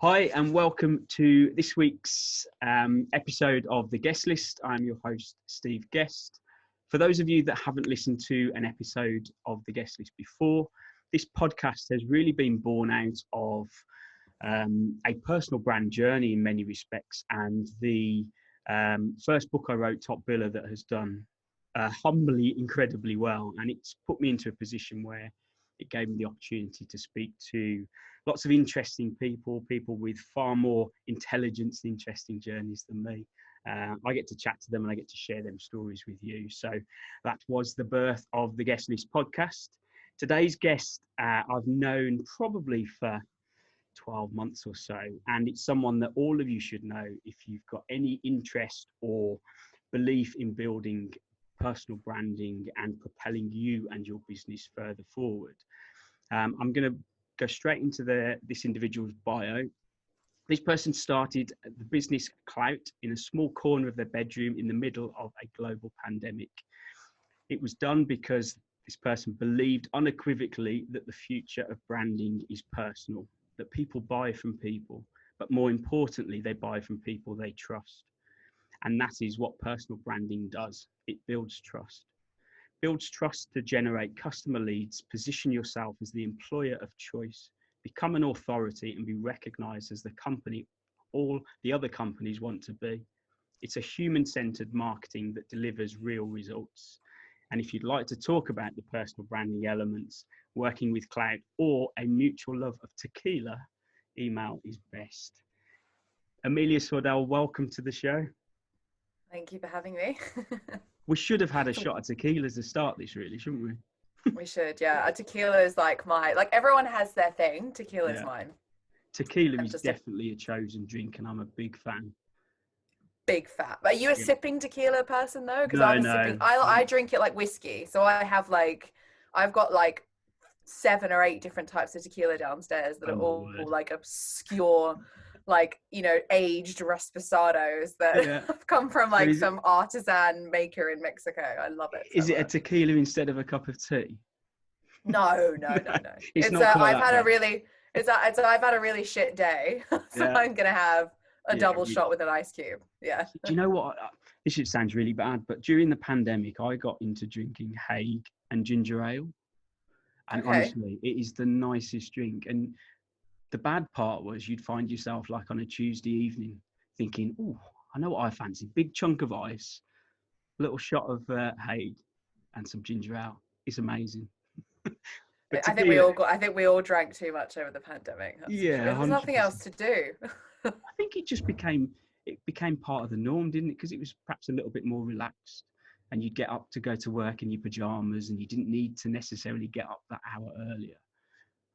Hi and welcome to this week's episode of The Guest List. I'm your host, Steve Guest. For those of you that haven't listened to an episode of The Guest List before, this podcast has really been born out of a personal brand journey in many respects, and the first book I wrote, Top Biller, that has done humbly incredibly well, and it's put me into a position where it gave me the opportunity to speak to lots of interesting people with far more intelligence and interesting journeys than me. I get to chat to them and I get to share them stories with you. So that was the birth of the Guest List podcast. Today's guest I've known probably for 12 months or so, and it's someone that all of you should know if you've got any interest or belief in building personal branding and propelling you and your business further forward. I'm going to go straight into this individual's bio. This person started the business Klowt in a small corner of their bedroom in the middle of a global pandemic. It was done because this person believed unequivocally that the future of branding is personal, that people buy from people, but more importantly, they buy from people they trust. And that is what personal branding does. It builds trust. Builds trust to generate customer leads, position yourself as the employer of choice, become an authority and be recognized as the company all the other companies want to be. It's a human-centered marketing that delivers real results. And if you'd like to talk about the personal branding elements, working with Klowt, or a mutual love of tequila, email is best. Amelia Sordell, welcome to the show. Thank you for having me. We should have had a shot of tequila to start this, really, shouldn't we? We should, yeah. A tequila is like everyone has their thing. Tequila is mine. Tequila is definitely a chosen drink, and I'm a big fan. Big fan. Are you a sipping tequila person though? Because No. I drink it like whiskey. So I've got like 7 or 8 different types of tequila downstairs that are all like obscure, like, you know, aged repossados that have come from like some artisan maker in Mexico. I love it. Is it a tequila instead of a cup of tea? No. I've had a really shit day, so I'm gonna have a double shot with an ice cube. Yeah. Do you know what? This sounds really bad, but during the pandemic, I got into drinking Hague and ginger ale, and honestly, it is the nicest drink. And the bad part was you'd find yourself like on a Tuesday evening thinking, oh, I know what I fancy. Big chunk of ice, little shot of Hague and some ginger ale. It's amazing. I think we all drank too much over the pandemic. There's nothing else to do. I think it just became part of the norm, didn't it? Because it was perhaps a little bit more relaxed, and you'd get up to go to work in your pajamas and you didn't need to necessarily get up that hour earlier.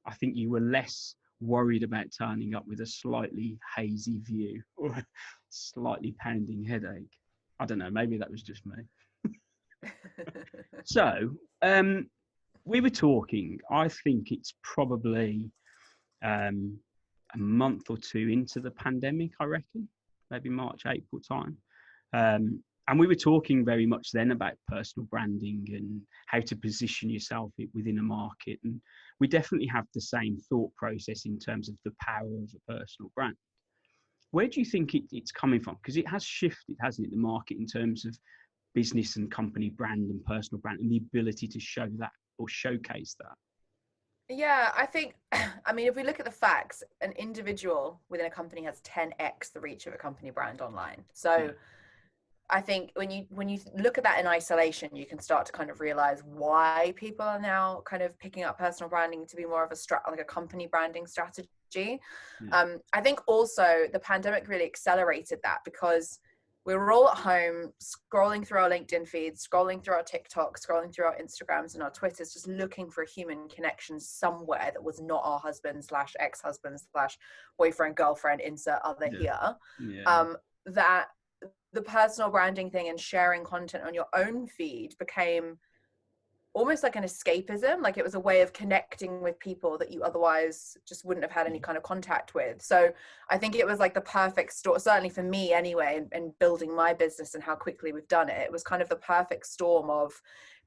I think you were less worried about turning up with a slightly hazy view or a slightly pounding headache. I don't know, maybe that was just me. So we were talking, I think it's probably a month or 2 into the pandemic, I reckon, maybe March, April time. And we were talking very much then about personal branding and how to position yourself within a market. And we definitely have the same thought process in terms of the power of a personal brand. Where do you think it's coming from? Because it has shifted, hasn't it, the market in terms of business and company brand and personal brand and the ability to show that or showcase that. Yeah, I think, I mean, if we look at the facts, an individual within a company has 10x the reach of a company brand online. So I think when you look at that in isolation, you can start to kind of realize why people are now kind of picking up personal branding to be more of a company branding strategy. I think also the pandemic really accelerated that because we were all at home scrolling through our LinkedIn feeds, scrolling through our TikTok, scrolling through our Instagrams and our Twitters, just looking for a human connection somewhere that was not our husband/ex-husband/boyfriend, girlfriend, insert other here. That the personal branding thing and sharing content on your own feed became almost like an escapism. Like it was a way of connecting with people that you otherwise just wouldn't have had any kind of contact with. So I think it was like the perfect storm, certainly for me anyway, and building my business and how quickly we've done it. It was kind of the perfect storm of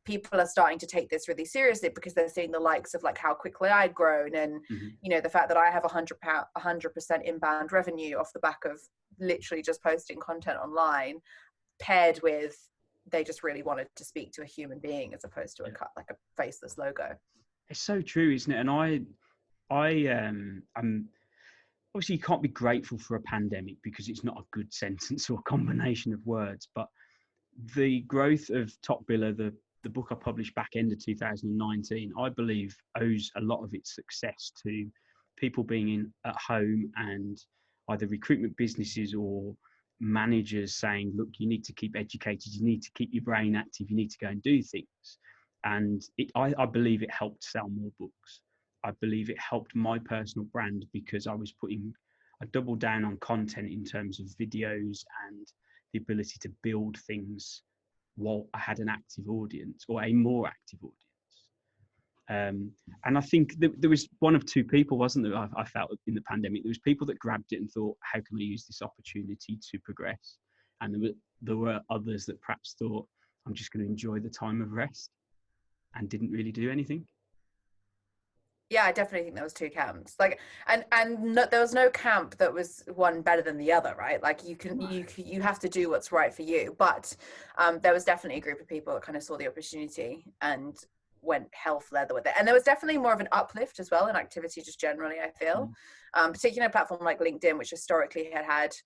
people are starting to take this really seriously because they're seeing the likes of like how quickly I'd grown, and you know, the fact that I have 100% inbound revenue off the back of literally just posting content online, paired with they just really wanted to speak to a human being as opposed to a faceless logo. It's so true, isn't it? And I'm obviously, you can't be grateful for a pandemic because it's not a good sentence or a combination of words, but the growth of Top Biller, the book I published back end of 2019, I believe owes a lot of its success to people being at home, and either recruitment businesses or managers saying, look, you need to keep educated, you need to keep your brain active, you need to go and do things. And I believe it helped sell more books. I believe it helped my personal brand because I doubled down on content in terms of videos and the ability to build things while I had an active audience, or a more active audience. And I think there was one of two people, wasn't there? I felt in the pandemic, there was people that grabbed it and thought, how can I use this opportunity to progress? And there were others that perhaps thought, I'm just going to enjoy the time of rest, and didn't really do anything. Yeah, I definitely think there was two camps. Like, and no, there was no camp that was one better than the other, right? Like you have to do what's right for you. But there was definitely a group of people that kind of saw the opportunity and went hell for leather with it. And there was definitely more of an uplift as well in activity, just generally, I feel. Particularly a platform like LinkedIn, which historically had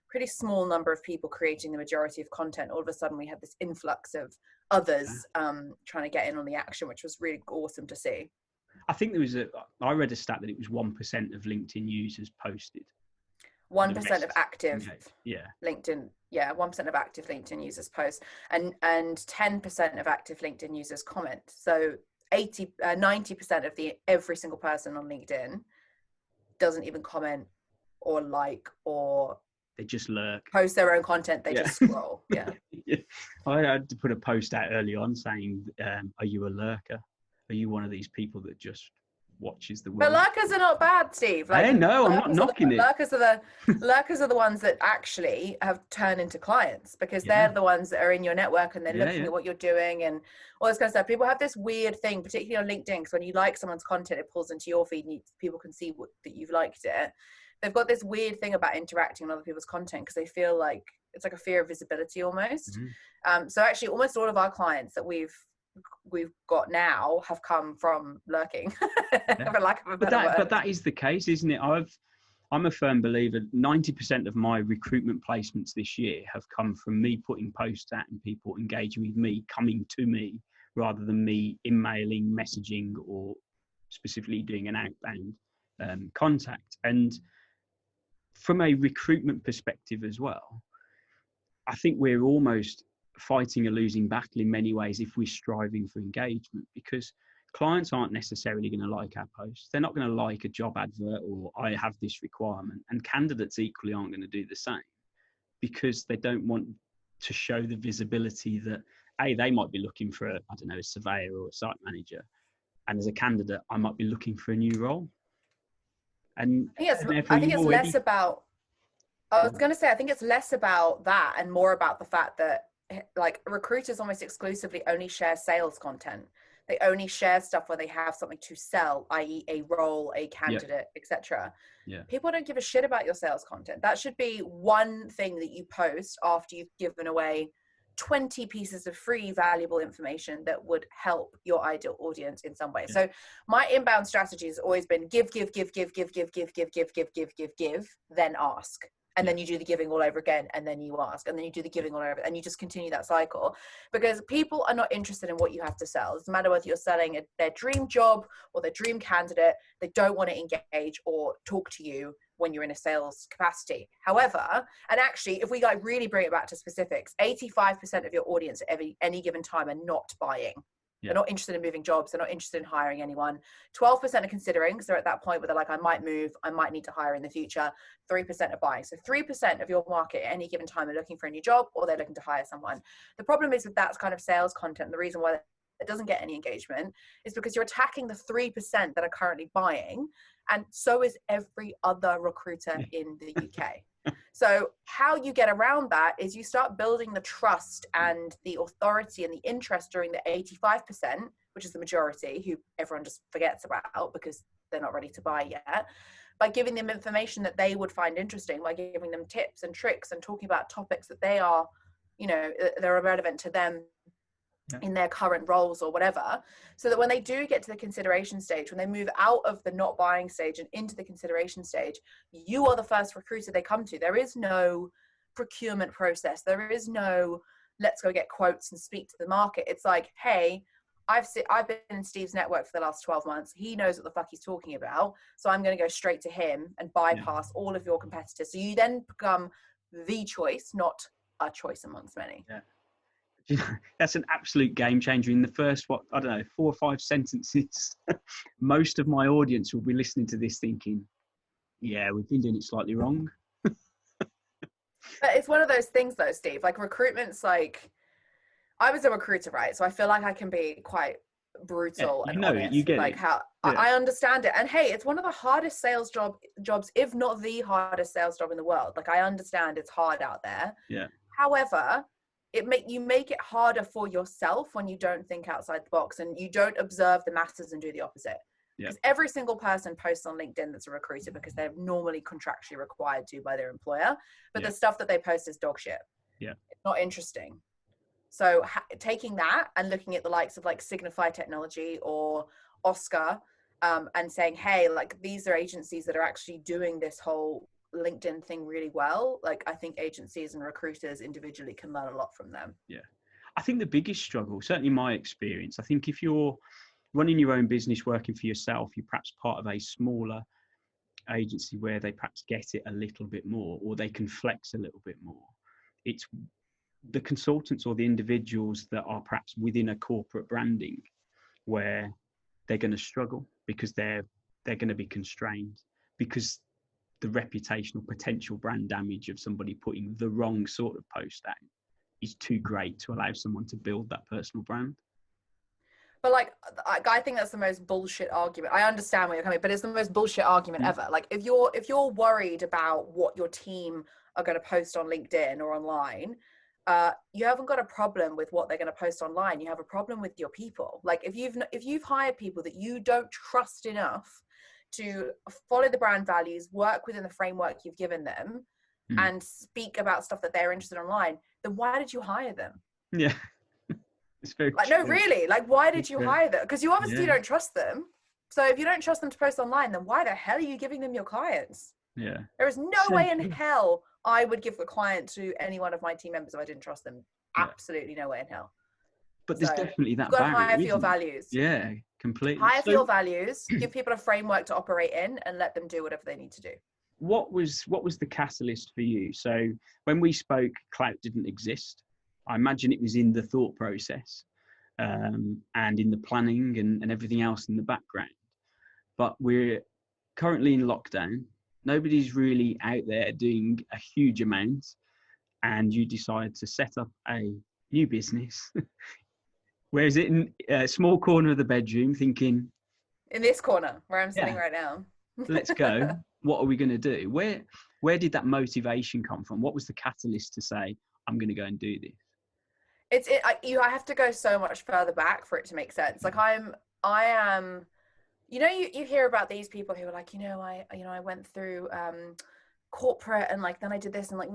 pretty small number of people creating the majority of content. All of a sudden, we had this influx of others trying to get in on the action, which was really awesome to see. I think I read a stat that it was 1% of LinkedIn users posted. 1% of active LinkedIn. Yeah, 1% of active LinkedIn users post, and 10% of active LinkedIn users comment. So 90% of every single person on LinkedIn doesn't even comment or like, or they just lurk, post their own content. They just scroll. Yeah. I had to put a post out early on saying, are you a lurker? Are you one of these people that just watches the world? But lurkers are not bad, Steve. Like, no, I'm not knocking it. Lurkers are the ones that actually have turned into clients, because they're the ones that are in your network and they're looking at what you're doing and all this kind of stuff. People have this weird thing, particularly on LinkedIn, because when you like someone's content, it pulls into your feed and people can see that you've liked it. They've got this weird thing about interacting on other people's content because they feel like it's like a fear of visibility almost. So actually, almost all of our clients that we've got now have come from lurking, for lack of a better word. But that is the case, isn't it? I'm a firm believer 90% of my recruitment placements this year have come from me putting posts out and people engaging with me, coming to me, rather than me emailing, messaging, or specifically doing an outbound contact. And from a recruitment perspective as well, I think we're almost fighting a losing battle in many ways if we're striving for engagement, because clients aren't necessarily going to like our posts. They're not going to like a job advert or I have this requirement, and candidates equally aren't going to do the same, because they don't want to show the visibility that they might be looking for a surveyor or a site manager, and as a candidate I might be looking for a new role. And I think it's less about that and more about the fact that, like, recruiters almost exclusively only share sales content. They only share stuff where they have something to sell, i.e. a role, a candidate, etc. People don't give a shit about your sales content. That should be one thing that you post after you've given away 20 pieces of free valuable information that would help your ideal audience in some way. So my inbound strategy has always been give, then ask. And then you do the giving all over again, and then you ask, and then you do the giving all over, and you just continue that cycle, because people are not interested in what you have to sell. It doesn't matter whether you're selling their dream job or their dream candidate. They don't want to engage or talk to you when you're in a sales capacity. However, and actually, if we really bring it back to specifics, 85% of your audience at any given time are not buying. They're not interested in moving jobs. They're not interested in hiring anyone. 12% are considering, because they're at that point where they're like, I might move, I might need to hire in the future. 3% are buying. So 3% of your market at any given time are looking for a new job, or they're looking to hire someone. The problem is with that kind of sales content, the reason why it doesn't get any engagement is because you're attacking the 3% that are currently buying, And so is every other recruiter in the UK. So how you get around that is you start building the trust and the authority and the interest during the 85%, which is the majority, who everyone just forgets about because they're not ready to buy yet, by giving them information that they would find interesting, by giving them tips and tricks and talking about topics that they are, you know, they're relevant to them in their current roles or whatever, so that when they do get to the consideration stage, when they move out of the not buying stage and into the consideration stage, you are the first recruiter they come to. There is no procurement process. There is no, let's go get quotes and speak to the market. It's like, hey, I've been in Steve's network for the last 12 months. He knows what the fuck he's talking about. So I'm going to go straight to him and bypass all of your competitors. So you then become the choice, not a choice amongst many. Yeah. That's an absolute game changer. In the first, 4 or 5 sentences, most of my audience will be listening to this thinking, yeah, we've been doing it slightly wrong. But it's one of those things though, Steve, like recruitment's like, I was a recruiter, right? So I feel like I can be quite brutal and honest. You get like it. How I understand it. And hey, it's one of the hardest sales jobs, if not the hardest sales job in the world. Like I understand it's hard out there. Yeah. However, you make it harder for yourself when you don't think outside the box and you don't observe the masses and do the opposite. Because every single person posts on LinkedIn that's a recruiter because they're normally contractually required to by their employer, but the stuff that they post is dog shit. Yeah, it's not interesting. So taking that and looking at the likes of like Signify Technology or Oscar, and saying, hey, like these are agencies that are actually doing this whole LinkedIn thing really well. Like I think agencies and recruiters individually can learn a lot from them. Yeah, I think the biggest struggle, certainly my experience, I think if you're running your own business, working for yourself, you're perhaps part of a smaller agency where they perhaps get it a little bit more, or they can flex a little bit more. It's the consultants or the individuals that are perhaps within a corporate branding where they're going to struggle because they're going to be constrained, because the reputational potential brand damage of somebody putting the wrong sort of post out is too great to allow someone to build that personal brand. But like, I think that's the most bullshit argument. I understand where you're coming, but it's the most bullshit argument ever. Like if you're worried about what your team are going to post on LinkedIn or online, you haven't got a problem with what they're going to post online. You have a problem with your people. Like if you've hired people that you don't trust enough to follow the brand values, work within the framework you've given them, and speak about stuff that they're interested in online, then why did you hire them? Yeah. It's very like, no, really, like, why did you hire them? Because you obviously don't trust them. So if you don't trust them to post online, then why the hell are you giving them your clients? Yeah. There is no way in hell I would give the client to any one of my team members if I didn't trust them. Absolutely no way in hell. But there's definitely that you've got to barrier, hire for your values. Yeah, completely. Hire for your values, give people a framework to operate in, and let them do whatever they need to do. What was the catalyst for you? So when we spoke, Klowt didn't exist. I imagine it was in the thought process, and in the planning and everything else in the background. But we're currently in lockdown. Nobody's really out there doing a huge amount, and you decide to set up a new business. Where is it? In a small corner of the bedroom, thinking, in this corner where I'm sitting right now. Let's go. What are we going to do? Where did that motivation come from? What was the catalyst to say, I'm going to go and do this? I have to go so much further back for it to make sense. Like I am, you know, you hear about these people who are like, I went through corporate, and like then I did this, and like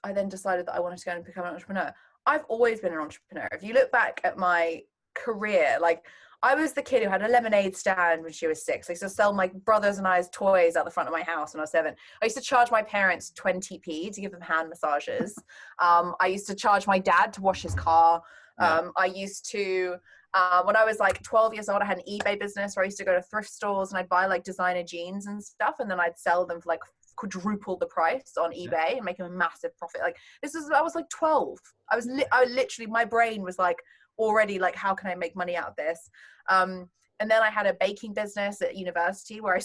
I then decided that I wanted to go and become an entrepreneur. I've always been an entrepreneur. If you look back at my career, like I was the kid who had a lemonade stand when she was 6. I used to sell my brothers and I's toys out the front of my house when I was 7. I used to charge my parents 20p to give them hand massages. I used to charge my dad to wash his car. I used to, when I was like 12 years old, I had an eBay business where I used to go to thrift stores and I'd buy like designer jeans and stuff, and then I'd sell them for like quadruple the price on eBay and make a massive profit. Like I was like 12. I literally, my brain was like already like, how can I make money out of this? And then I had a baking business at university where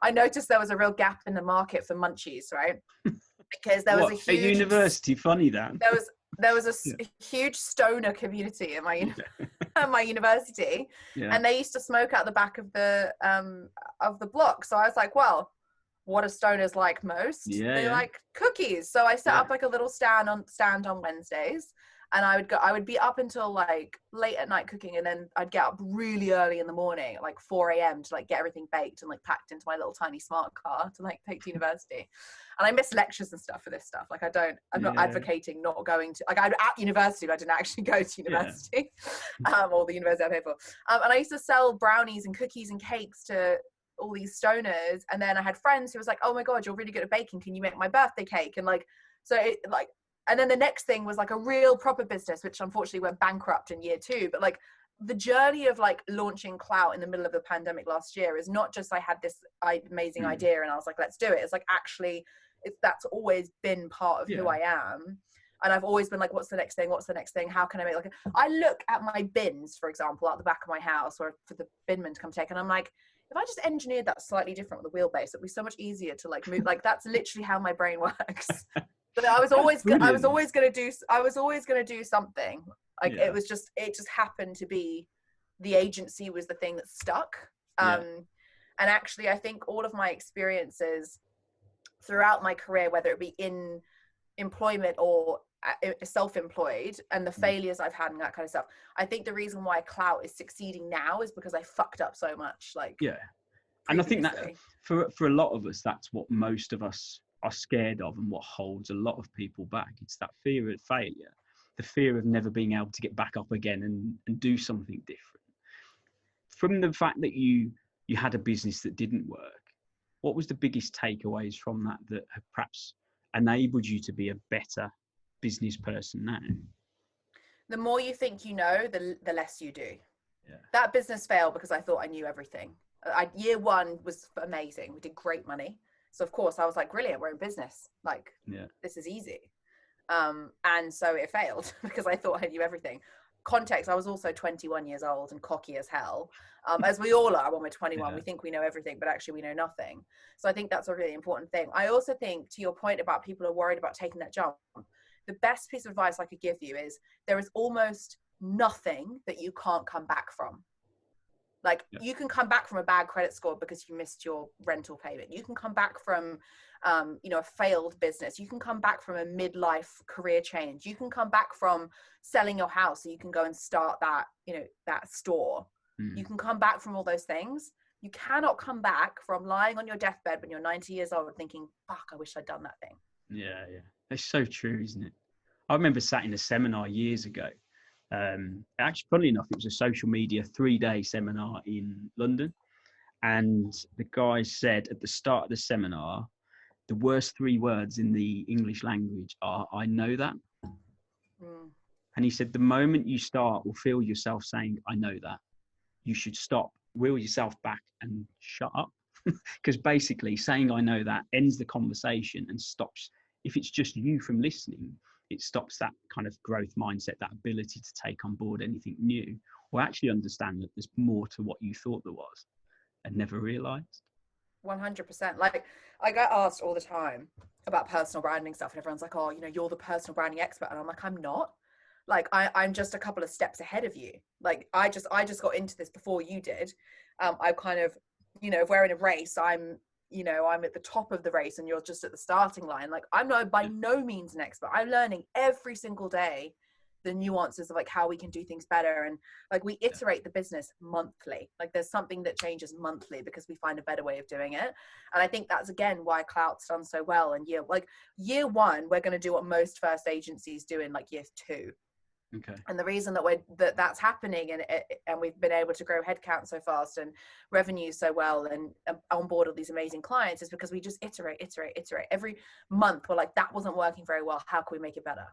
I noticed there was a real gap in the market for munchies, right? Because there was a huge at university. Funny that there was a huge stoner community at my university. at my university, and they used to smoke out the back of the block. So I was like, well, what do stoners like most? They like cookies. So I set up like a little stand on Wednesdays, and I would be up until like late at night cooking, and then I'd get up really early in the morning at like 4 a.m. to like get everything baked and like packed into my little tiny smart car to like take to university. And I missed lectures and stuff for this stuff. Like I'm not advocating not going to, like I'm at university, but I didn't actually go to university, or the university I paid for. And I used to sell brownies and cookies and cakes to all these stoners. And then I had friends who was like, oh my God, you're really good at baking. Can you make my birthday cake? And like, so it like, and then the next thing was like a real proper business, which unfortunately went bankrupt in year 2. But like the journey of like launching Klowt in the middle of the pandemic last year is not just I had this amazing idea and I was like, let's do it. It's like, actually, that's always been part of who I am. And I've always been like, what's the next thing? What's the next thing? How can I make like, I look at my bins, for example, out the back of my house, or for the binman to come take, and I'm like, if I just engineered that slightly different with a wheelbase, it'd be so much easier to like move. Like that's literally how my brain works. But I was always going to do something. Like it just happened to be the agency was the thing that stuck. And actually, I think all of my experiences throughout my career, whether it be in employment or self-employed, and the failures I've had and that kind of stuff, I think the reason why Klowt is succeeding now is because I fucked up so much. Like and I think that for a lot of us, that's what most of us are scared of, and what holds a lot of people back. It's that fear of failure, the fear of never being able to get back up again and do something different. From the fact that you had a business that didn't work, what was the biggest takeaways from that have perhaps enabled you to be a better business person now? The more you think you know, the less you do. That business failed because I thought I knew everything. Year 1 was amazing. We did great money. So of course I was like, brilliant, we're in business. Like, this is easy. And so it failed because I thought I knew everything. Context, I was also 21 years old and cocky as hell. As we all are when we're 21, we think we know everything, but actually we know nothing. So I think that's a really important thing. I also think, to your point about people are worried about taking that jump, the best piece of advice I could give you is there is almost nothing that you can't come back from. Like you can come back from a bad credit score because you missed your rental payment. You can come back from, a failed business. You can come back from a midlife career change. You can come back from selling your house so you can go and start that, that store. You can come back from all those things. You cannot come back from lying on your deathbed when you're 90 years old thinking, fuck, I wish I'd done that thing. Yeah. It's so true, isn't it? I remember sat in a seminar years ago. Actually, funnily enough, it was a social media 3-day seminar in London. And the guy said at the start of the seminar, the worst 3 words in the English language are, I know that. And he said, the moment you start or feel yourself saying, I know that, you should stop, wheel yourself back and shut up. Because basically saying, I know that ends the conversation and stops, if it's just you from listening, it stops that kind of growth mindset, that ability to take on board anything new, or actually understand that there's more to what you thought there was and never realized. 100%. Like I get asked all the time about personal branding stuff, and everyone's like, oh, you're the personal branding expert. And I'm like, I'm not. Like I'm just a couple of steps ahead of you. Like I just got into this before you did. I kind of, if we're in a race, I'm at the top of the race and you're just at the starting line. Like I'm by no means an expert. I'm learning every single day the nuances of like how we can do things better. And like we iterate the business monthly. Like there's something that changes monthly because we find a better way of doing it. And I think that's again why Klowt's done so well in year 1, we're going to do what most first agencies do in like year 2. Okay. And the reason that that's happening and we've been able to grow headcount so fast and revenue so well and onboard all these amazing clients is because we just iterate. Every month we're like, that wasn't working very well. How can we make it better?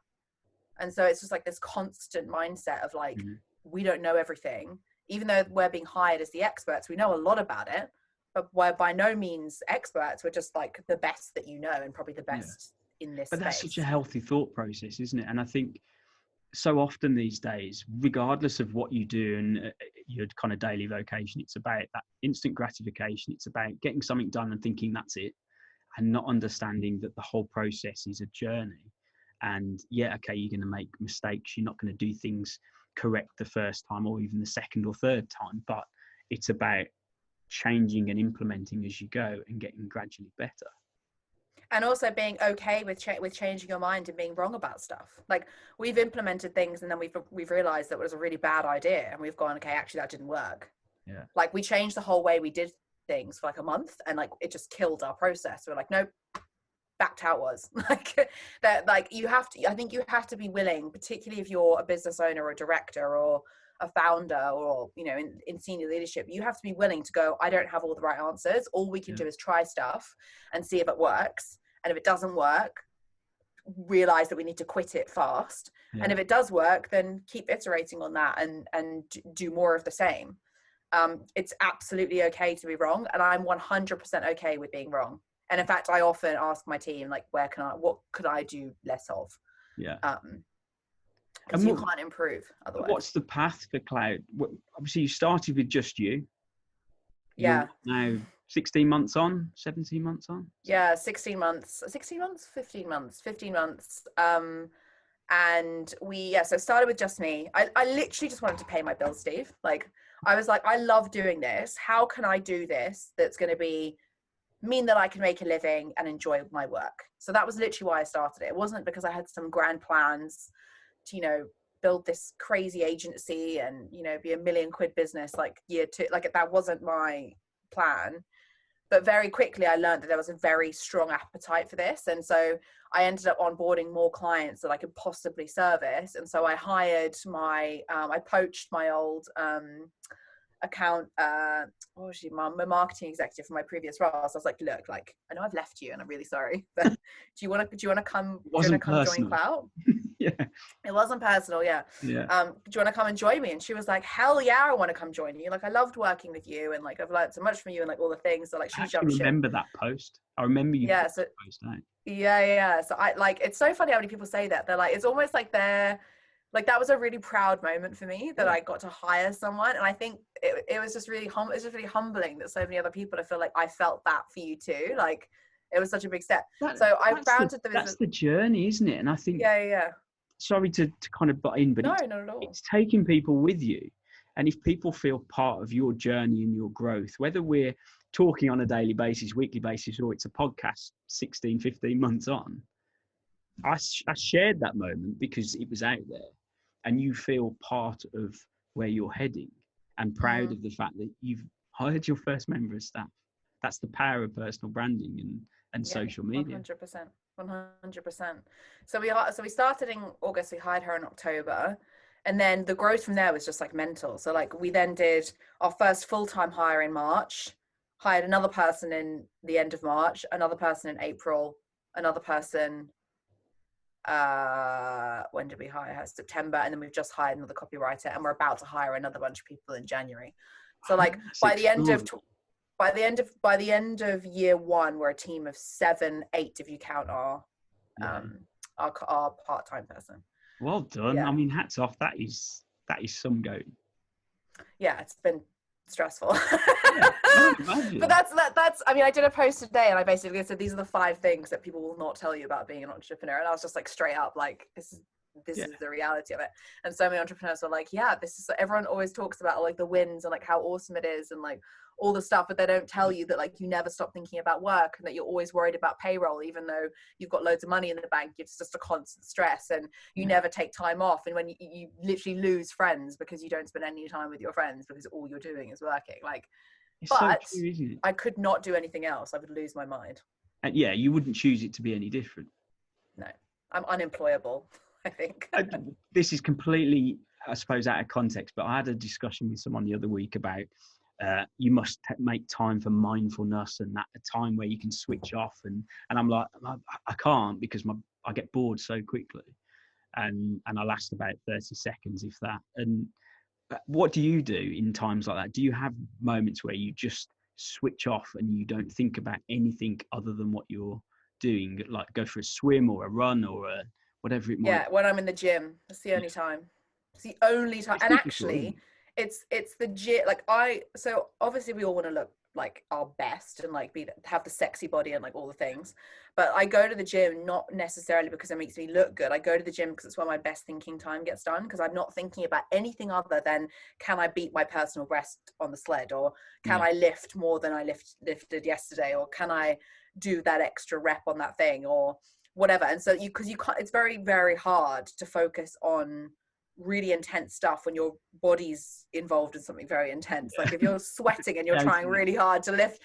And so it's just like this constant mindset of like, we don't know everything. Even though we're being hired as the experts, we know a lot about it, but we're by no means experts. We're just like the best that you know and probably the best in this space. But that's such a healthy thought process, isn't it? And I think so often these days, regardless of what you do and your kind of daily vocation, it's about that instant gratification. It's about getting something done and thinking that's it, and not understanding that the whole process is a journey. And you're going to make mistakes. You're not going to do things correct the first time or even the second or third time, but it's about changing and implementing as you go and getting gradually better. And also being okay with changing your mind and being wrong about stuff. Like, we've implemented things and then we've realized that it was a really bad idea, and we've gone, okay, actually that didn't work. Yeah. Like, we changed the whole way we did things for like a month, and like it just killed our process. We're like, nope, back to how it was. Like that, like I think you have to be willing, particularly if you're a business owner or a director or a founder or, you know, in senior leadership, you have to be willing to go, I don't have all the right answers. All we can do is try stuff and see if it works. And if it doesn't work, realize that we need to quit it fast. Yeah. And if it does work, then keep iterating on that and do more of the same. It's absolutely okay to be wrong. And I'm 100% okay with being wrong. And in fact, I often ask my team, like, what could I do less of? Yeah. Because you can't improve otherwise. What's the path for Klowt? Obviously, you started with just you. Yeah. You're now 16 months on, 17 months on? Yeah, 15 months. And so it started with just me. I literally just wanted to pay my bills, Steve. Like, I was like, I love doing this. How can I do this that's going to mean that I can make a living and enjoy my work? So that was literally why I started it. It wasn't because I had some grand plans to, you know, build this crazy agency and, you know, be $1 million business like year 2. Like, that wasn't my plan. But very quickly I learned that there was a very strong appetite for this. And so I ended up onboarding more clients that I could possibly service. And so I hired I poached my old account, my marketing executive from my previous role. So I was like, look, like, I know I've left you and I'm really sorry, but do you want to come join Klowt? Yeah. It wasn't personal. Yeah. Yeah. Do you want to come and join me? And she was like, hell yeah, I want to come join you. Like, I loved working with you and like I've learned so much from you and like all the things. So like she jumped ship. I remember that post. I remember you. Yeah. So, post out. Yeah. So I like, it's so funny how many people say that. They're like, it's almost like like, that was a really proud moment for me that I got to hire someone. And I think it was just really humbling that so many other people, I feel like I felt that for you too. Like, it was such a big step. That's the journey, isn't it? And I think, yeah. Sorry to kind of butt in, but not at all. It's taking people with you. And if people feel part of your journey and your growth, whether we're talking on a daily basis, weekly basis, or it's a podcast 16, 15 months on, I shared that moment because it was out there and you feel part of where you're heading and proud of the fact that you've hired your first member of staff. That's the power of personal branding and social media. 100%. So we started in August, we hired her in October, and then the growth from there was just like mental. So like, we then did our first full-time hire in March, hired another person in the end of March, another person in April, another person, when did we hire her? September. And then we've just hired another copywriter, and we're about to hire another bunch of people in January. So like, by the end of year 1, we're a team of 7, 8 if you count our part-time person. Well done. Yeah. I mean, hats off. That is some going. Yeah, it's been stressful. But that's I mean, I did a post today and I basically said these are the 5 things that people will not tell you about being an entrepreneur, and I was just like, straight up, like, this is the reality of it. And so many entrepreneurs were like, yeah, this is, everyone always talks about like the wins and like how awesome it is and like all the stuff, but they don't tell you that like you never stop thinking about work and that you're always worried about payroll, even though you've got loads of money in the bank. It's just a constant stress, and you never take time off, and when you literally lose friends because you don't spend any time with your friends because all you're doing is working. Like, it's but so true, isn't it? I could not do anything else. I would lose my mind. And yeah, you wouldn't choose it to be any different. No, I'm unemployable, I think. This is completely, I suppose, out of context, but I had a discussion with someone the other week about you must make time for mindfulness and that a time where you can switch off. And I'm like, I can't, because I get bored so quickly. And I last about 30 seconds, if that. And what do you do in times like that? Do you have moments where you just switch off and you don't think about anything other than what you're doing, like go for a swim or a run or whatever it might be? Yeah, when I'm in the gym, that's the only time. It's the only time. And actually, it's the gym. Like, so obviously we all want to look like our best and like have the sexy body and like all the things. But I go to the gym not necessarily because it makes me look good. I go to the gym because it's where my best thinking time gets done, because I'm not thinking about anything other than, can I beat my personal best on the sled, or can I lift more than I lifted yesterday, or can I do that extra rep on that thing, or whatever. And so you can't, it's very, very hard to focus on really intense stuff when your body's involved in something very intense. Like if you're sweating and you're trying really hard to lift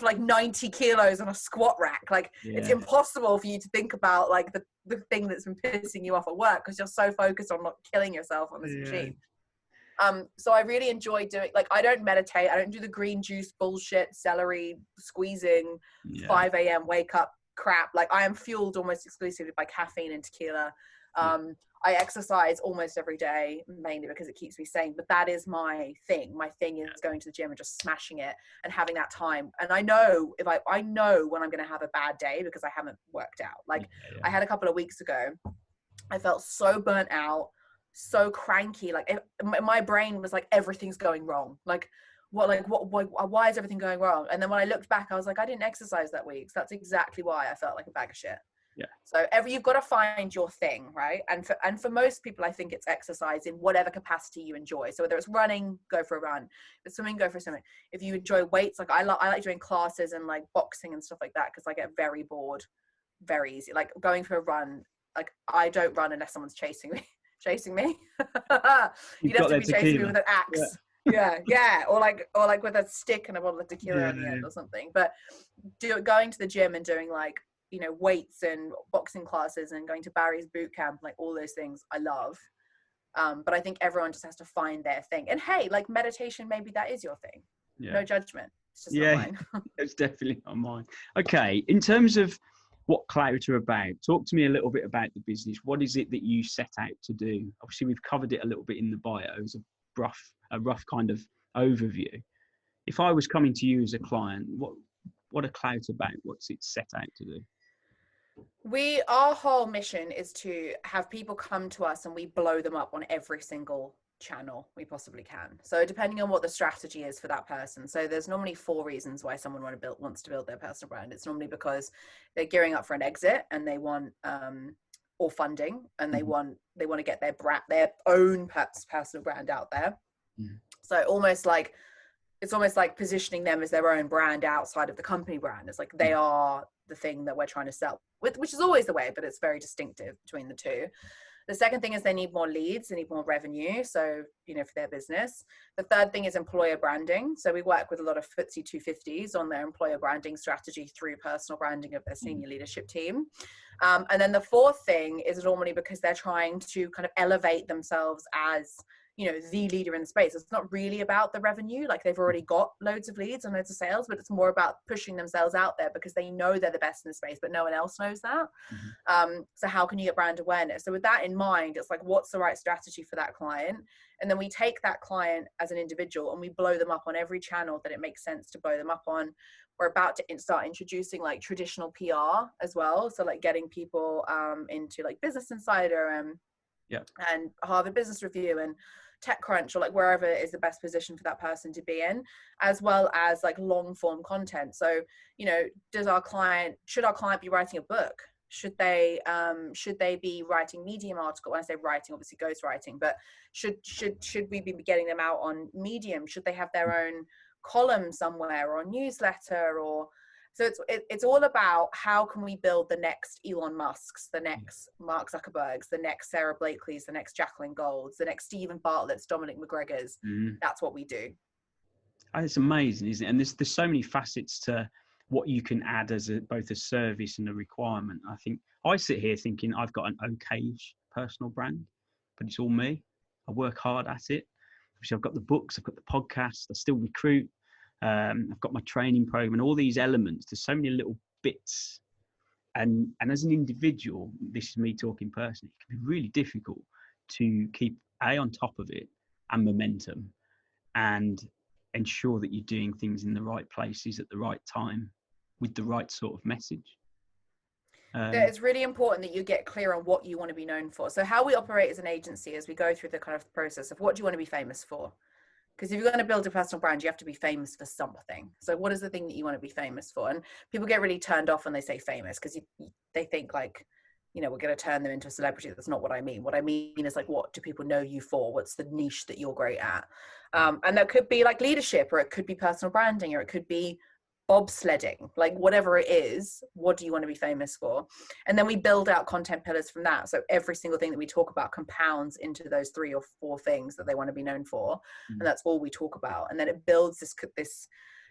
like 90 kilos on a squat rack, like it's impossible for you to think about like the thing that's been pissing you off at work, because you're so focused on not killing yourself on this machine. So I really enjoy doing, like, I don't meditate, I don't do the green juice bullshit, celery squeezing 5 a.m. wake up crap. Like I am fueled almost exclusively by caffeine and tequila. I exercise almost every day, mainly because it keeps me sane, but that is my thing. My thing is going to the gym and just smashing it and having that time. And I know I know when I'm going to have a bad day because I haven't worked out. Like I had a couple of weeks ago, I felt so burnt out, so cranky. Like my brain was like, everything's going wrong. Like why is everything going wrong? And then when I looked back, I was like, I didn't exercise that week. So that's exactly why I felt like a bag of shit. So you've got to find your thing, right? And for most people, I think it's exercise in whatever capacity you enjoy. So whether it's running, go for a run. If it's swimming, go for swimming. If you enjoy weights, like I like doing classes and like boxing and stuff like that, because I get very bored very easy. Like going for a run, like I don't run unless someone's chasing me. You'd have to be chasing me with an axe. Or like with a stick and a bottle of tequila in the end or something. But going to the gym and doing like, you know, weights and boxing classes and going to Barry's boot camp, like all those things I love. But I think everyone just has to find their thing. And hey, like meditation, maybe that is your thing. No judgment. It's just not mine. It's definitely not mine. Okay, in terms of what Klowt are about, talk to me a little bit about the business. What is it that you set out to do? Obviously, we've covered it a little bit in the bio. It was a rough kind of overview. If I was coming to you as a client, what are Klowt about? What's it set out to do? Our whole mission is to have people come to us and we blow them up on every single channel we possibly can. So depending on what the strategy is for that person. So there's normally 4 reasons why someone wants to build their personal brand. It's normally because they're gearing up for an exit and they want or funding, and they want to get their own personal brand out there. So it's almost like positioning them as their own brand outside of the company brand. It's like they are the thing that we're trying to sell with, which is always the way, but it's very distinctive between the two. The second thing is they need more leads, they need more revenue. So, you know, for their business. The third thing is employer branding. So we work with a lot of FTSE 250s on their employer branding strategy through personal branding of their senior leadership team. And then the fourth thing is normally because they're trying to kind of elevate themselves as, you know, the leader in the space. It's not really about the revenue. Like they've already got loads of leads and loads of sales, but it's more about pushing themselves out there because they know they're the best in the space, but no one else knows that. So how can you get brand awareness? So with that in mind, it's like, what's the right strategy for that client? And then we take that client as an individual and we blow them up on every channel that it makes sense to blow them up on. We're about to start introducing like traditional PR as well. So like getting people into like Business Insider and Harvard Business Review and TechCrunch, or like wherever is the best position for that person to be in, as well as like long form content. So, you know, should our client be writing a book? Should they be writing Medium article? When I say writing, obviously ghostwriting, but should we be getting them out on Medium? Should they have their own column somewhere or newsletter? Or so it's all about how can we build the next Elon Musks, the next Mark Zuckerbergs, the next Sarah Blakely's, the next Jacqueline Golds, the next Stephen Bartlett's, Dominic McGregor's. That's what we do. It's amazing, isn't it? And there's so many facets to what you can add as both a service and a requirement. I think I sit here thinking I've got an okay-ish personal brand, but it's all me. I work hard at it. Obviously, I've got the books, I've got the podcast, I still recruit. I've got my training program and all these elements. There's so many little bits. And as an individual, this is me talking personally, it can be really difficult to keep on top of it and momentum and ensure that you're doing things in the right places at the right time with the right sort of message. It's really important that you get clear on what you want to be known for. So how we operate as an agency is we go through the kind of process of what do you want to be famous for? Because if you're going to build a personal brand, you have to be famous for something. So what is the thing that you want to be famous for? And people get really turned off when they say famous, because they think like, you know, we're going to turn them into a celebrity. That's not what I mean. What I mean is like, what do people know you for? What's the niche that you're great at? And that could be like leadership, or it could be personal branding, or it could be bobsledding, like whatever it is. What do you want to be famous for? And then we build out content pillars from that. So every single thing that we talk about compounds into those 3 or 4 things that they want to be known for. And that's all we talk about. And then it builds this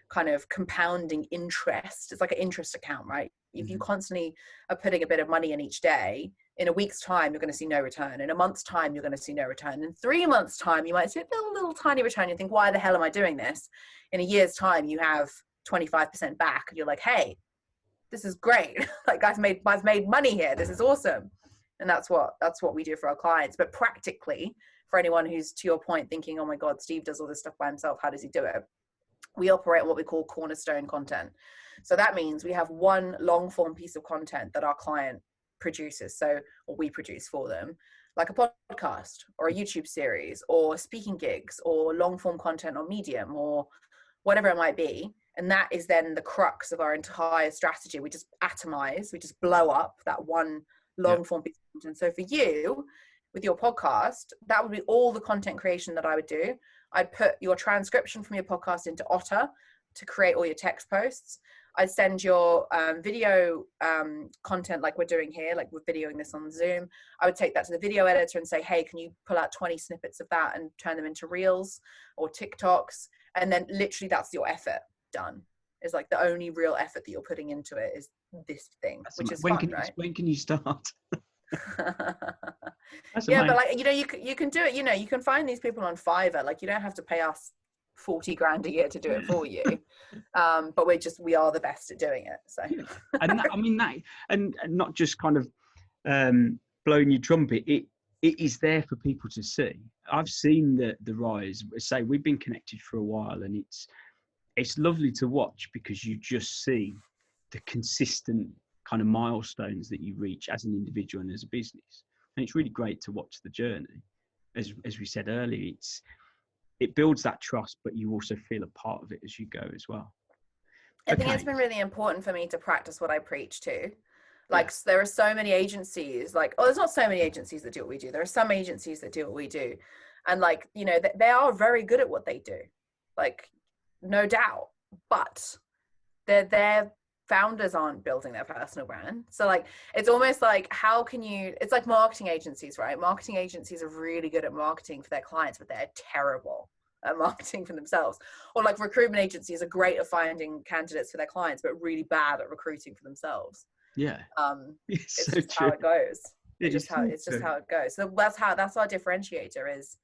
kind of compounding interest. It's like an interest account, right? If you constantly are putting a bit of money in each day, in a week's time, you're going to see no return. In a month's time, you're going to see no return. In 3 months' time, you might see a little tiny return. You think, why the hell am I doing this? In a year's time, you have 25% back, and you're like, hey, this is great. Like I've made money here. This is awesome. And that's what we do for our clients. But practically, for anyone who's, to your point, thinking, oh my God, Steve does all this stuff by himself, how does he do it? We operate on what we call Cornerstone Content. So that means we have one long form piece of content that our client produces, or we produce for them, like a podcast or a YouTube series or speaking gigs or long form content on Medium or whatever it might be. And that is then the crux of our entire strategy. We just atomize, we just blow up that one long form piece of content. So for you, with your podcast, that would be all the content creation that I would do. I'd put your transcription from your podcast into Otter to create all your text posts. I'd send your video content like we're doing here, like we're videoing this on Zoom. I would take that to the video editor and say, hey, can you pull out 20 snippets of that and turn them into Reels or TikToks? And then literally that's your effort done. It's like the only real effort that you're putting into it is this thing, which is fun, right? When can you start? Yeah, but like, you know, you can do it, you know, you can find these people on Fiverr. Like you don't have to pay us 40 grand a year to do it for you. But we are the best at doing it. So and that, I mean that, and not just kind of blowing your trumpet, it is there for people to see. I've seen the rise. Say we've been connected for a while, and it's lovely to watch because you just see the consistent kind of milestones that you reach as an individual and as a business. And it's really great to watch the journey. As we said earlier, it builds that trust, but you also feel a part of it as you go as well. I think it's been really important for me to practice what I preach too. Like there are so many agencies, there's not so many agencies that do what we do. There are some agencies that do what we do. And like, you know, they are very good at what they do. Like, no doubt. But their founders aren't building their personal brand. So like, it's almost like, it's like marketing agencies, right? Marketing agencies are really good at marketing for their clients, but they're terrible at marketing for themselves. Or like recruitment agencies are great at finding candidates for their clients, but really bad at recruiting for themselves. Yeah. It's so just true. How it goes. It's just how it goes. So that's our differentiator is,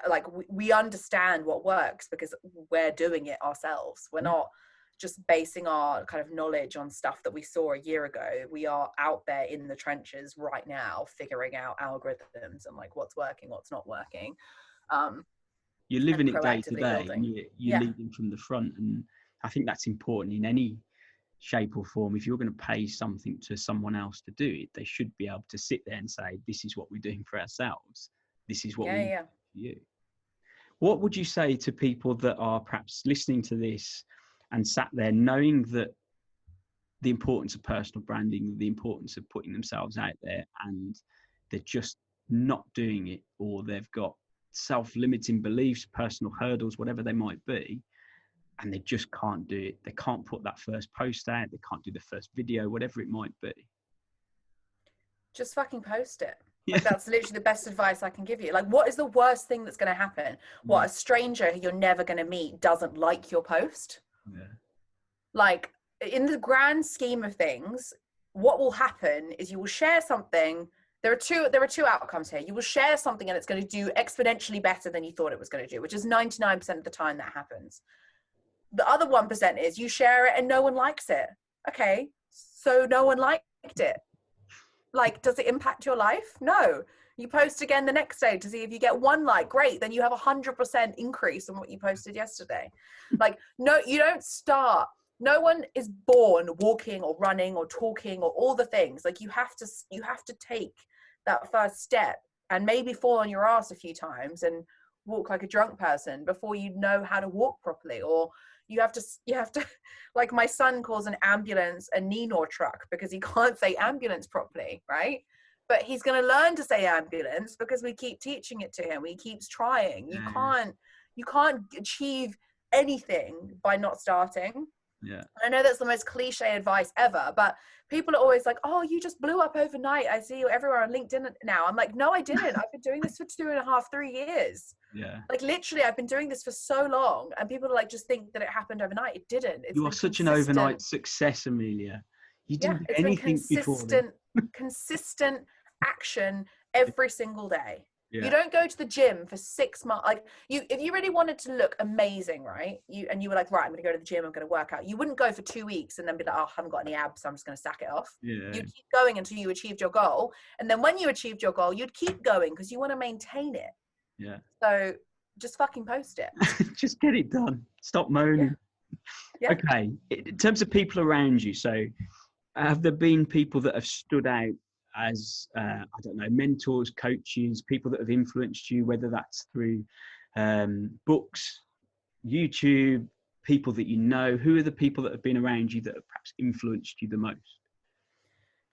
like we understand what works because we're doing it ourselves. We're not just basing our kind of knowledge on stuff that we saw a year ago. We are out there in the trenches right now, figuring out algorithms and like what's working, what's not working. You're living it day to day, and you're leading from the front. And I think that's important in any shape or form. If you're going to pay something to someone else to do it, they should be able to sit there and say, this is what we're doing for ourselves. This is what we do for you. What would you say to people that are perhaps listening to this and sat there knowing that the importance of personal branding, the importance of putting themselves out there, and they're just not doing it, or they've got self-limiting beliefs, personal hurdles, whatever they might be, and they just can't do it? They can't put that first post out, they can't do the first video, whatever it might be. Just fucking post it. Like that's literally the best advice I can give you. Like, what is the worst thing that's going to happen? What, a stranger who you're never going to meet doesn't like your post? Yeah. Like, in the grand scheme of things, what will happen is you will share something. There are two outcomes here. You will share something and it's going to do exponentially better than you thought it was going to do, which is 99% of the time that happens. The other 1% is you share it and no one likes it. Okay, so no one liked it. Like, does it impact your life? No. You post again the next day to see if you get 1 like. Great, then you have 100% increase on what you posted yesterday. Like, no, you don't start. No one is born walking or running or talking or all the things. Like, you have to take that first step and maybe fall on your ass a few times and walk like a drunk person before you know how to walk properly. Or you have to like my son calls an ambulance a Nino truck because he can't say ambulance properly, right? But he's going to learn to say ambulance because we keep teaching it to him. He keeps trying. You can't achieve anything by not starting. Yeah. I know that's the most cliche advice ever, but people are always like, oh, you just blew up overnight. I see you everywhere on LinkedIn now. I'm like, no, I didn't. I've been doing this for 2.5, 3 years. Yeah. Like literally, I've been doing this for so long, and people are like, just think that it happened overnight. It didn't. You are such an overnight success, Amelia. You didn't do anything before then. Consistent action every single day. Yeah. You don't go to the gym for 6 months. Like if you really wanted to look amazing, right? You were like, right, I'm going to go to the gym. I'm going to work out. You wouldn't go for 2 weeks and then be like, oh, I haven't got any abs, so I'm just going to sack it off. Yeah. You keep going until you achieved your goal, and then when you achieved your goal, you'd keep going because you want to maintain it. Yeah. So just fucking post it. Just get it done. Stop moaning. Yeah. Okay. In terms of people around you, so have there been people that have stood out as I don't know, mentors, coaches, people that have influenced you, whether that's through books, YouTube, people that you know? Who are the people that have been around you that have perhaps influenced you the most?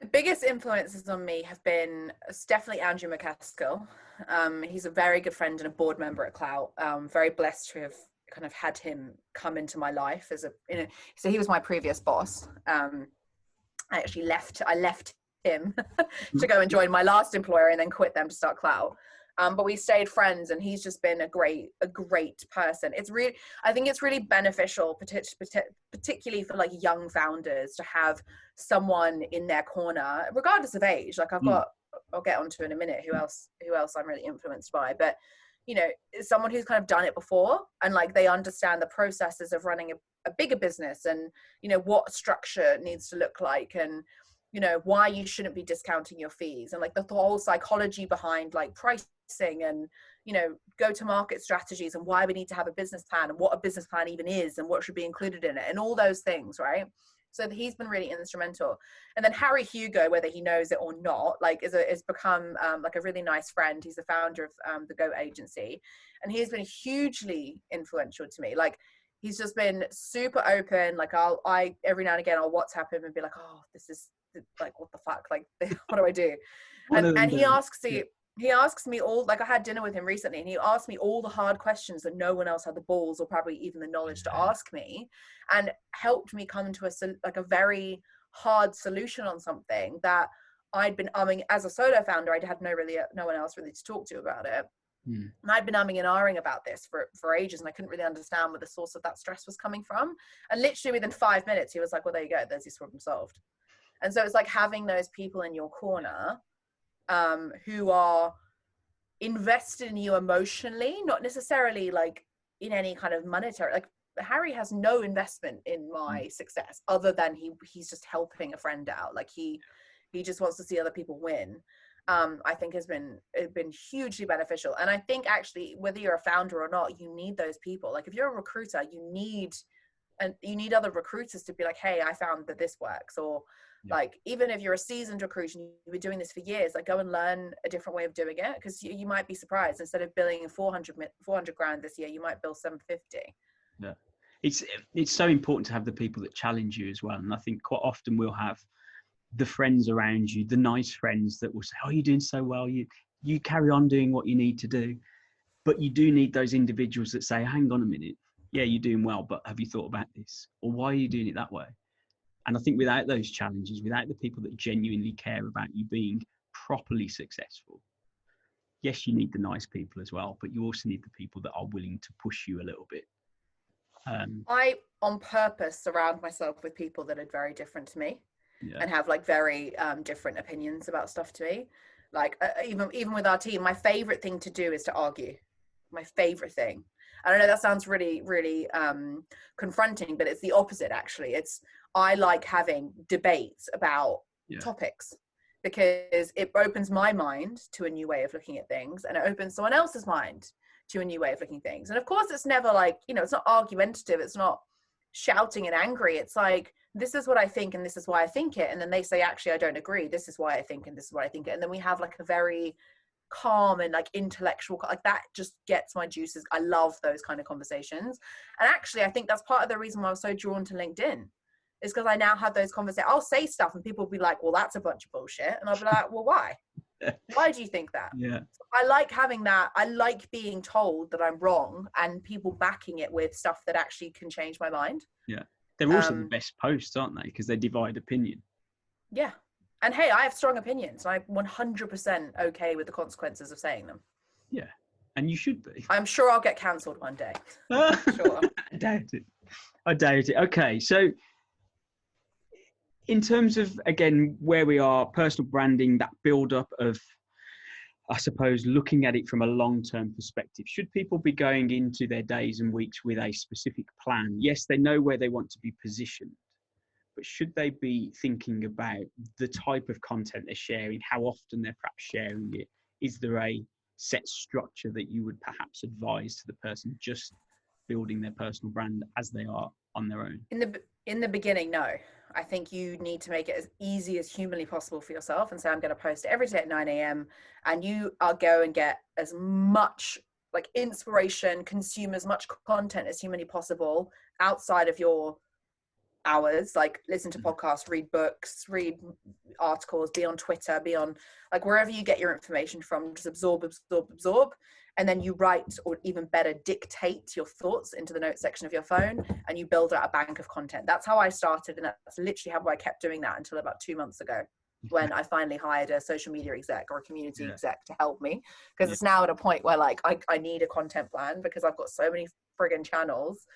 The biggest influences on me have been definitely Andrew McCaskill. He's a very good friend and a board member at Klowt. Very blessed to have kind of had him come into my life as so he was my previous boss. I left him to go and join my last employer and then quit them to start Klowt. But we stayed friends, and he's just been a great person. I think it's really beneficial, particularly for like young founders, to have someone in their corner, regardless of age. Like I'll get onto in a minute who else I'm really influenced by, but you know, someone who's kind of done it before, and like they understand the processes of running a bigger business, and you know what structure needs to look like, and you know why you shouldn't be discounting your fees, and like the whole psychology behind like pricing, and you know go to market strategies, and why we need to have a business plan, and what a business plan even is, and what should be included in it, and all those things, right? So he's been really instrumental. And then Harry Hugo, whether he knows it or not, like is become like a really nice friend. He's the founder of the Go agency, and he's been hugely influential to me. Like he's just been super open. Like I every now and again I'll WhatsApp him and be like, oh, this is like, what the fuck, like what do I do? And he asks me all, like I had dinner with him recently, and he asked me all the hard questions that no one else had the balls or probably even the knowledge to ask me, and helped me come to a very hard solution on something that I'd been umming as a solo founder. I had no one else really to talk to about it. And I'd been umming and ahhing about this for ages, and I couldn't really understand where the source of that stress was coming from. And literally within 5 minutes, he was like, well, there you go, there's this problem solved. And so it's like having those people in your corner who are invested in you emotionally, not necessarily like in any kind of monetary. Like Harry has no investment in my success other than he's just helping a friend out. Like he just wants to see other people win. I think has been hugely beneficial. And I think actually, whether you're a founder or not, you need those people. Like if you're a recruiter, you need other recruiters to be like, hey, I found that this works. Or like, even if you're a seasoned recruiter and you've been doing this for years, like go and learn a different way of doing it, because you might be surprised. Instead of billing 400 grand this year, you might bill 750. Yeah, it's so important to have the people that challenge you as well. And I think quite often we'll have the friends around you, the nice friends that will say, oh, you're doing so well, you carry on doing what you need to do. But you do need those individuals that say, hang on a minute, yeah, you're doing well, but have you thought about this? Or why are you doing it that way? And I think without those challenges, without the people that genuinely care about you being properly successful, yes, you need the nice people as well, but you also need the people that are willing to push you a little bit. I, on purpose, surround myself with people that are very different to me and have like very different opinions about stuff to me. Like even with our team, my favorite thing to do is to argue. My favorite thing. I don't know, that sounds really, really confronting, but it's the opposite, actually. I like having debates about topics, because it opens my mind to a new way of looking at things, and it opens someone else's mind to a new way of looking at things. And of course, it's never like, it's not argumentative. It's not shouting and angry. It's like, this is what I think, and this is why I think it. And then they say, actually, I don't agree. This is why I think, and this is why I think it. And then we have like a very calm and like intellectual, like that just gets my juices. I love those kind of conversations. And actually, I think that's part of the reason why I was so drawn to LinkedIn, is because I now have those conversations. I'll say stuff and people will be like, well, that's a bunch of bullshit. And I'll be like, well, why? Why do you think that? Yeah. I like having that. I like being told that I'm wrong and people backing it with stuff that actually can change my mind. Yeah. They're also the best posts, aren't they? Because they divide opinion. Yeah. And hey, I have strong opinions. I'm 100% okay with the consequences of saying them. Yeah. And you should be. I'm sure I'll get cancelled one day. Sure. I doubt it. Okay. So in terms of, again, where we are, personal branding, that build up of, I suppose, looking at it from a long-term perspective, should people be going into their days and weeks with a specific plan? Yes, they know where they want to be positioned, but should they be thinking about the type of content they're sharing, how often they're perhaps sharing it? Is there a set structure that you would perhaps advise to the person just building their personal brand as they are on their own? In the beginning, no. I think you need to make it as easy as humanly possible for yourself and say, I'm going to post every day at 9 a.m. and you are go and get as much like inspiration, consume as much content as humanly possible outside of your hours, like listen to podcasts, read books, read articles, be on Twitter, be on like wherever you get your information from, just absorb. And then you write, or even better, dictate your thoughts into the notes section of your phone, and you build out a bank of content. That's how I started. And that's literally how I kept doing that until about 2 months ago, when I finally hired a social media exec or a community exec to help me. Because it's now at a point where like, I need a content plan because I've got so many friggin' channels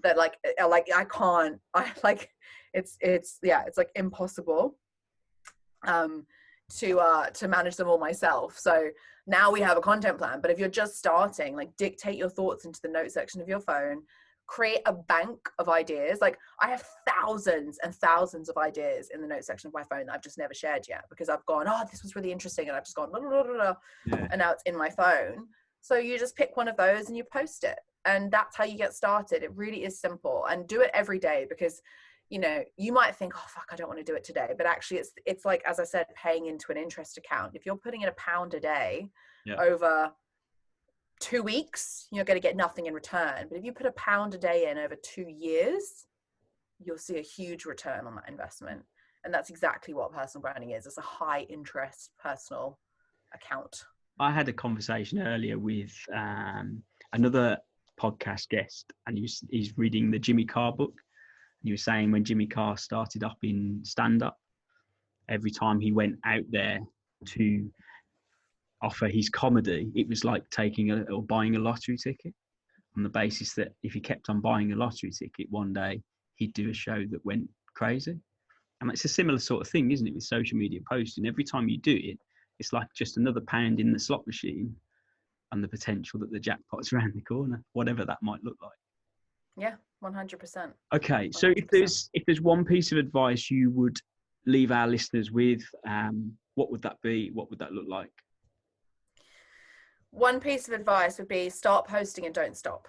that like I can't, it's like impossible to manage them all myself. So now we have a content plan, but if you're just starting, like dictate your thoughts into the note section of your phone, create a bank of ideas. Like I have thousands and thousands of ideas in the note section of my phone that I've just never shared yet because I've gone, oh, this was really interesting. And I've just gone, blah, blah, blah, blah, and now it's in my phone. So you just pick one of those and you post it. And that's how you get started. It really is simple, and do it every day because, you know, you might think, oh, fuck, I don't want to do it today. But actually it's like, as I said, paying into an interest account. If you're putting in £1 a day over 2 weeks, you're going to get nothing in return. But if you put £1 a day in over 2 years, you'll see a huge return on that investment. And that's exactly what personal branding is. It's a high interest personal account. I had a conversation earlier with another podcast guest, and he's reading the Jimmy Carr book. And he was saying when Jimmy Carr started up in stand-up, every time he went out there to offer his comedy, it was like taking or buying a lottery ticket, on the basis that if he kept on buying a lottery ticket, one day he'd do a show that went crazy. And it's a similar sort of thing, isn't it, with social media posting? Every time you do it, it's like just another pound in the slot machine, and the potential that the jackpot's around the corner, whatever that might look like. Yeah, 100%. Okay, so 100%. if there's one piece of advice you would leave our listeners with, what would that be? What would that look like? One piece of advice would be start posting and don't stop.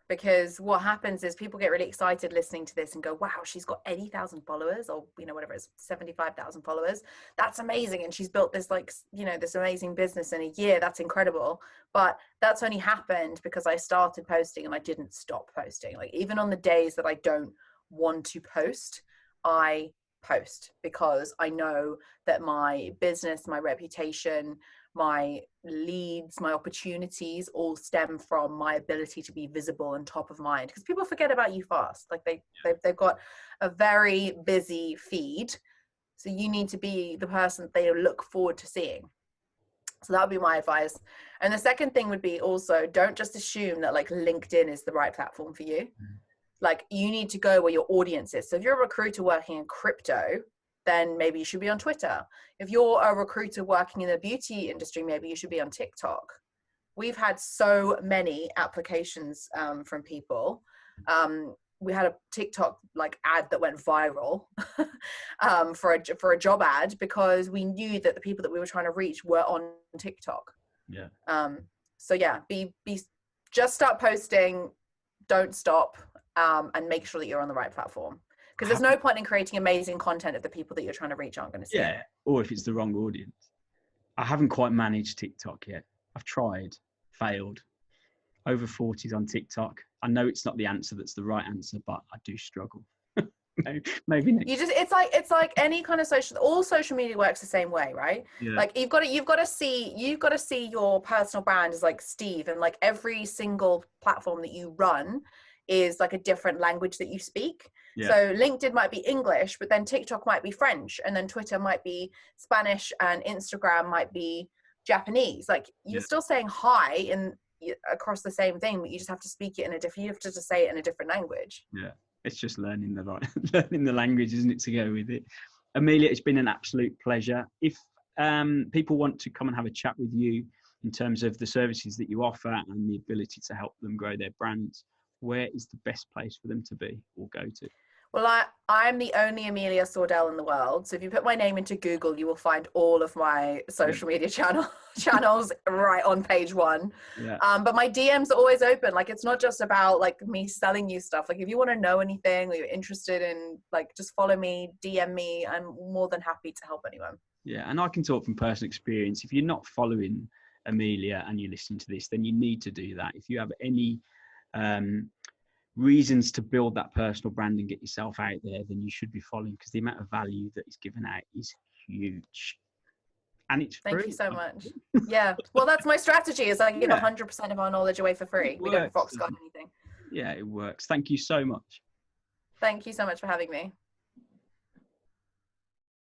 Because what happens is people get really excited listening to this and go, wow, she's got 80,000 followers, or, you know, whatever it is, 75,000 followers. That's amazing. And she's built this, like, you know, this amazing business in a year. That's incredible. But that's only happened because I started posting and I didn't stop posting. Like, even on the days that I don't want to post, I post because I know that my business, my reputation, my leads, my opportunities all stem from my ability to be visible and top of mind, because people forget about you fast. Like they've got a very busy feed, so you need to be the person that they look forward to seeing. So that would be my advice. And the second thing would be also, don't just assume that like LinkedIn is the right platform for you. Like you need to go where your audience is. So if you're a recruiter working in crypto, then maybe you should be on Twitter. If you're a recruiter working in the beauty industry, maybe you should be on TikTok. We've had so many applications from people. We had a TikTok like ad that went viral for a job ad because we knew that the people that we were trying to reach were on TikTok. Yeah. So yeah, be just start posting, don't stop, and make sure that you're on the right platform. Because there's no point in creating amazing content if the people that you're trying to reach aren't going to see it. Or if it's the wrong audience. I haven't quite managed TikTok yet. I've tried, failed. Over 40s on TikTok. I know it's not the answer that's the right answer, but I do struggle. Maybe next. It's like any kind of all social media works the same way, right? Yeah. Like you've got to see your personal brand as like Steve, and like every single platform that you run is like a different language that you speak. Yeah. So LinkedIn might be English, but then TikTok might be French, and then Twitter might be Spanish, and Instagram might be Japanese. Like you're still saying hi in across the same thing, but you just have to speak it in a different. You have to just say it in a different language. Yeah, it's just learning the language, isn't it, to go with it. Amelia, it's been an absolute pleasure. If people want to come and have a chat with you in terms of the services that you offer and the ability to help them grow their brands, where is the best place for them to be or go to? Well, I'm the only Amelia Sordell in the world. So if you put my name into Google, you will find all of my social media channels right on page 1. Yeah. But my DMs are always open. Like, it's not just about like me selling you stuff. Like, if you want to know anything or you're interested in, like, just follow me, DM me. I'm more than happy to help anyone. Yeah. And I can talk from personal experience. If you're not following Amelia and you're listening to this, then you need to do that. If you have any reasons to build that personal brand and get yourself out there, then you should be following, because the amount of value that is given out is huge. And it's free. Thank you so much. Yeah. Well, that's my strategy, is I give 100% of our knowledge away for free. We don't Foxconn anything. Yeah, it works. Thank you so much. Thank you so much for having me.